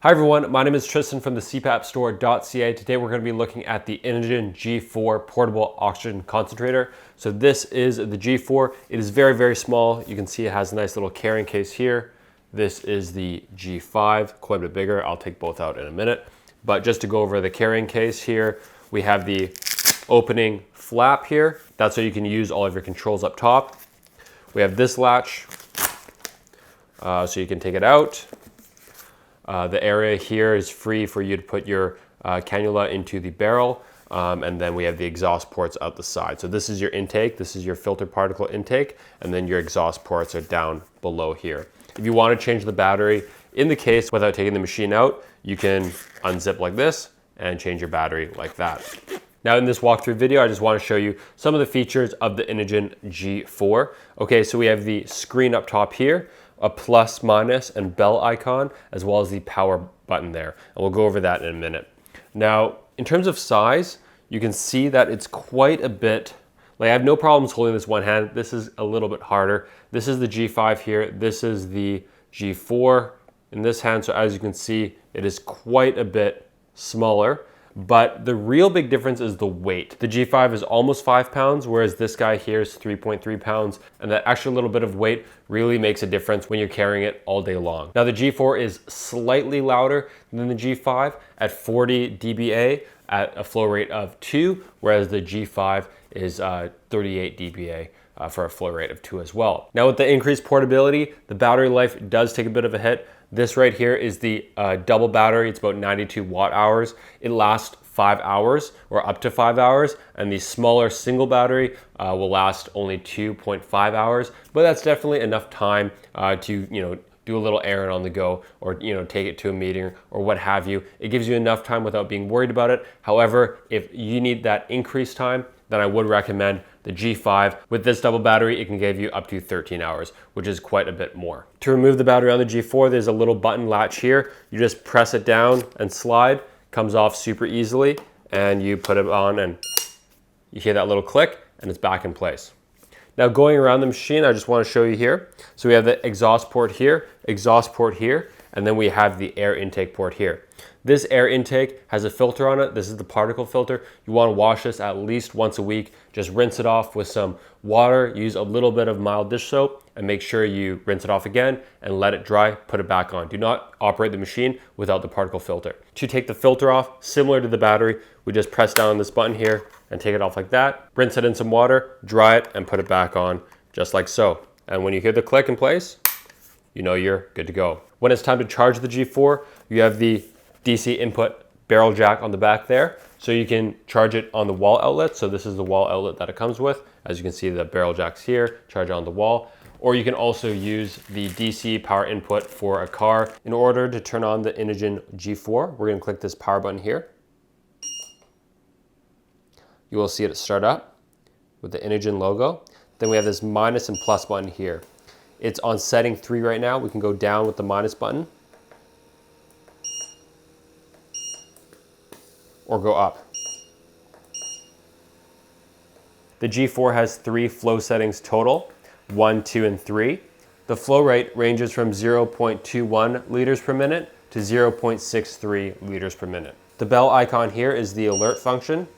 Hi everyone, my name is Tristan from the cpapstore.ca. Today we're going to be looking at the Inogen G4 portable oxygen concentrator. So this is the G4. It is very, very small. You can see it has a nice little carrying case here. This is the G5, quite a bit bigger. I'll take both out in a minute. But just to go over the carrying case here, we have the opening flap here. That's so you can use all of your controls up top. We have this latch, so you can take it out. The area here is free for you to put your cannula into the barrel, and then we have the exhaust ports out the side. So this is your intake, this is your filter particle intake, and then your exhaust ports are down below here. If you want to change the battery in the case without taking the machine out, you can unzip like this and change your battery like that. Now in this walkthrough video, I just want to show you some of the features of the Inogen G4. Okay, so we have the screen up top here, a plus, minus, and bell icon, as well as the power button there. And we'll go over that in a minute. Now, in terms of size, you can see that it's quite a bit, like I have no problems holding this one hand. This is a little bit harder. This is the G5 here. This is the G4 in this hand. So as you can see, it is quite a bit smaller. But the real big difference is the weight. The G5 is almost 5 pounds, whereas this guy here is 3.3 pounds. And that extra little bit of weight really makes a difference when you're carrying it all day long. Now the G4 is slightly louder than the G5 at 40 dBA at a flow rate of 2, whereas the G5 is 38 dBA. For a flow rate of 2 as well. Now with the increased portability, the battery life does take a bit of a hit. This right here is the double battery. It's about 92 watt hours. It lasts 5 hours or up to 5 hours, and the smaller single battery will last only 2.5 hours, but that's definitely enough time to do a little errand on the go, or take it to a meeting or what have you. It gives you enough time without being worried about it. However, if you need that increased time, then I would recommend the G5. With this double battery, it can give you up to 13 hours, which is quite a bit more. To remove the battery on the G4, there's a little button latch here. You just press it down and slide, comes off super easily, and you put it on and you hear that little click and it's back in place. Now going around the machine, I just want to show you here. So we have the exhaust port here, and then we have the air intake port here. This air intake has a filter on it. This is the particle filter. You want to wash this at least once a week. Just rinse it off with some water, use a little bit of mild dish soap, and make sure you rinse it off again and let it dry, put it back on. Do not operate the machine without the particle filter. To take the filter off, similar to the battery, we just press down on this button here and take it off like that. Rinse it in some water, dry it, and put it back on just like so. And when you hear the click in place, you know you're good to go. When it's time to charge the G4, you have the DC input barrel jack on the back there, so you can charge it on the wall outlet. So this is the wall outlet that it comes with. As you can see, the barrel jack's here, charge it on the wall. Or you can also use the DC power input for a car. In order to turn on the Inogen G4, we're gonna click this power button here. You will see it start up with the Inogen logo. Then we have this minus and plus button here. It's on setting 3 right now. We can go down with the minus button, or go up. The G4 has 3 flow settings total, 1, 2, and 3. The flow rate ranges from 0.21 liters per minute to 0.63 liters per minute. The bell icon here is the alert function.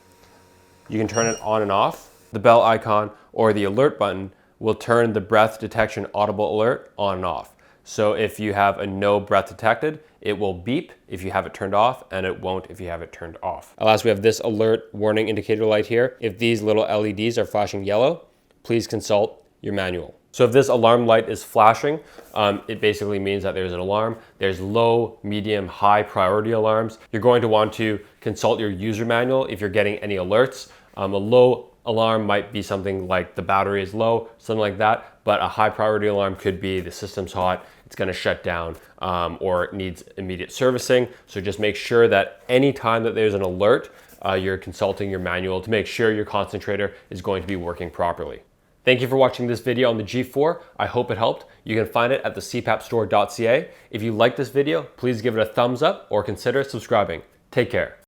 You can turn it on and off. The bell icon or the alert button will turn the breath detection audible alert on and off. So if you have a no breath detected, it will beep if you have it turned off, and it won't if you have it turned off. Last, we have this alert warning indicator light here. If these little LEDs are flashing yellow, please consult your manual. So if this alarm light is flashing, it basically means that there's an alarm. There's low, medium, high priority alarms. You're going to want to consult your user manual if you're getting any alerts. A low alarm might be something like the battery is low, something like that, but a high priority alarm could be the system's hot, it's gonna shut down, or it needs immediate servicing. So just make sure that any time that there's an alert, you're consulting your manual to make sure your concentrator is going to be working properly. Thank you for watching this video on the G4. I hope it helped. You can find it at the cpapstore.ca. If you like this video, please give it a thumbs up or consider subscribing. Take care.